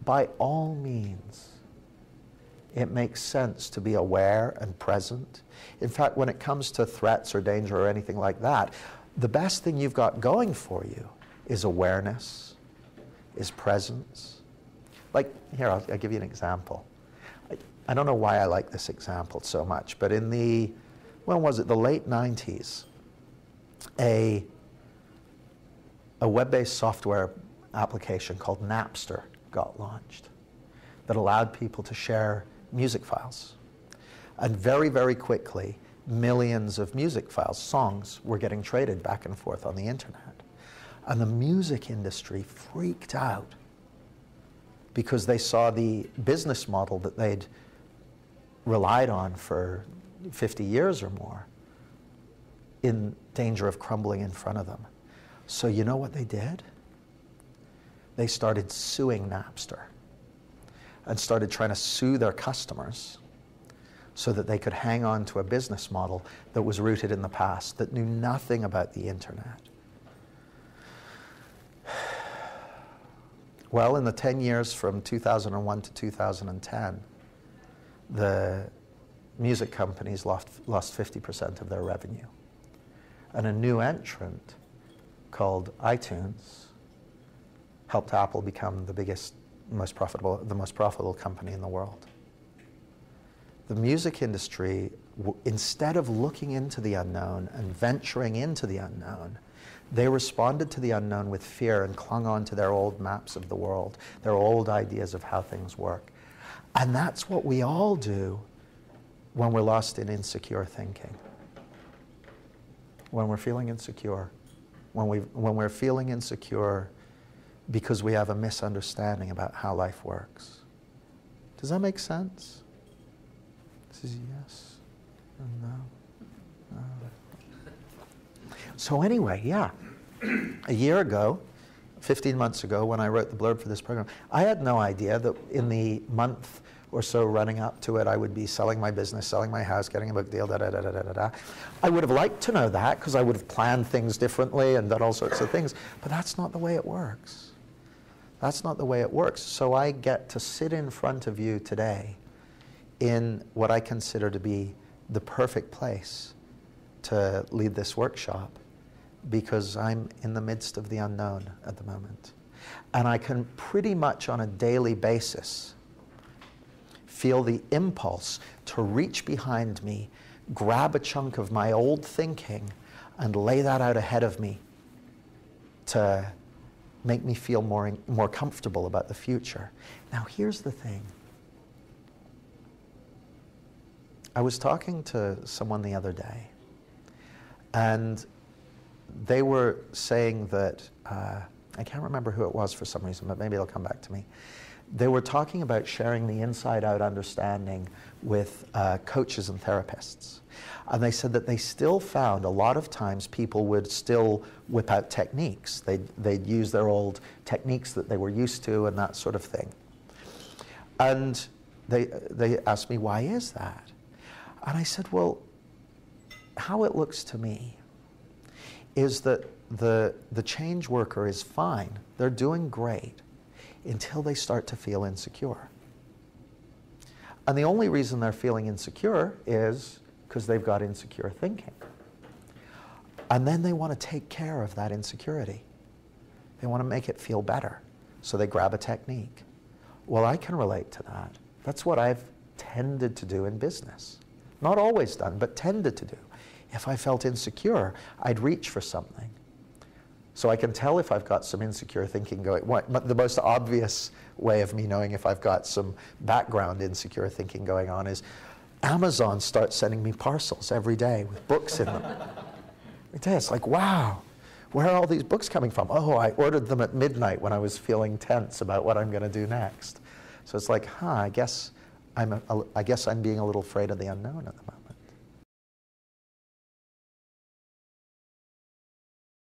by all means, it makes sense to be aware and present. In fact, when it comes to threats or danger or anything like that, the best thing you've got going for you is awareness, is presence. Like, here, I'll give you an example. I don't know why I like this example so much, but in the, when was it, the late 90s, a web-based software application called Napster got launched that allowed people to share music files. And very, very quickly, millions of music files, songs, were getting traded back and forth on the internet. And the music industry freaked out because they saw the business model that they'd relied on for 50 years or more in danger of crumbling in front of them. So you know what they did? They started suing Napster and started trying to sue their customers so that they could hang on to a business model that was rooted in the past, that knew nothing about the internet. Well, in the 10 years from 2001 to 2010, the music companies lost 50% of their revenue. And a new entrant called iTunes helped Apple become the biggest, the most profitable company in the world. The music industry, instead of looking into the unknown and venturing into the unknown, they responded to the unknown with fear and clung on to their old maps of the world, their old ideas of how things work. And that's what we all do when we're lost in insecure thinking. When we're feeling insecure. When we're feeling insecure because we have a misunderstanding about how life works. Does that make sense? This is yes and no. So anyway, yeah, a year ago, 15 months ago, when I wrote the blurb for this program, I had no idea that in the month or so running up to it, I would be selling my business, selling my house, getting a book deal, da-da-da-da-da-da. I would have liked to know that because I would have planned things differently and done all sorts of things, but that's not the way it works. That's not the way it works. So I get to sit in front of you today in what I consider to be the perfect place to lead this workshop because I'm in the midst of the unknown at the moment. And I can pretty much on a daily basis feel the impulse to reach behind me, grab a chunk of my old thinking, and lay that out ahead of me to make me feel more comfortable about the future. Now, here's the thing. I was talking to someone the other day, and they were saying that, I can't remember who it was for some reason, but maybe it'll come back to me. They were talking about sharing the inside-out understanding with coaches and therapists. And they said that they still found a lot of times people would still whip out techniques. They'd use their old techniques that they were used to and that sort of thing. And they asked me, why is that? And I said, well, how it looks to me is that the change worker is fine. They're doing great until they start to feel insecure. And the only reason they're feeling insecure is because they've got insecure thinking. And then they want to take care of that insecurity. They want to make it feel better. So they grab a technique. Well, I can relate to that. That's what I've tended to do in business. Not always done, but tended to do. If I felt insecure, I'd reach for something. So I can tell if I've got some insecure thinking going. The most obvious way of me knowing if I've got some background insecure thinking going on is Amazon starts sending me parcels every day with books in them. Every day, it's like, wow, where are all these books coming from? Oh, I ordered them at midnight when I was feeling tense about what I'm going to do next. So it's like, I guess I'm being a little afraid of the unknown at the moment.